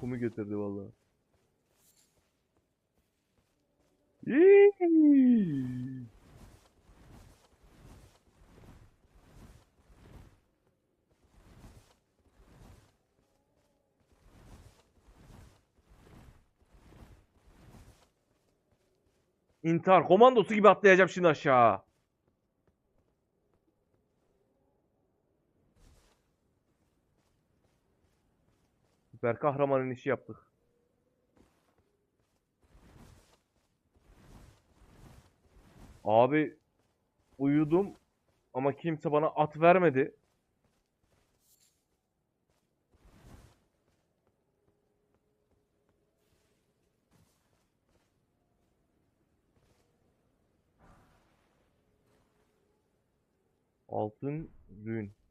uykumu getirdi vallahi. İyi. İntihar komandosu gibi atlayacağım şimdi aşağı. Süper kahramanın işi yaptık. Abi uyudum ama kimse bana at vermedi. Altın rün.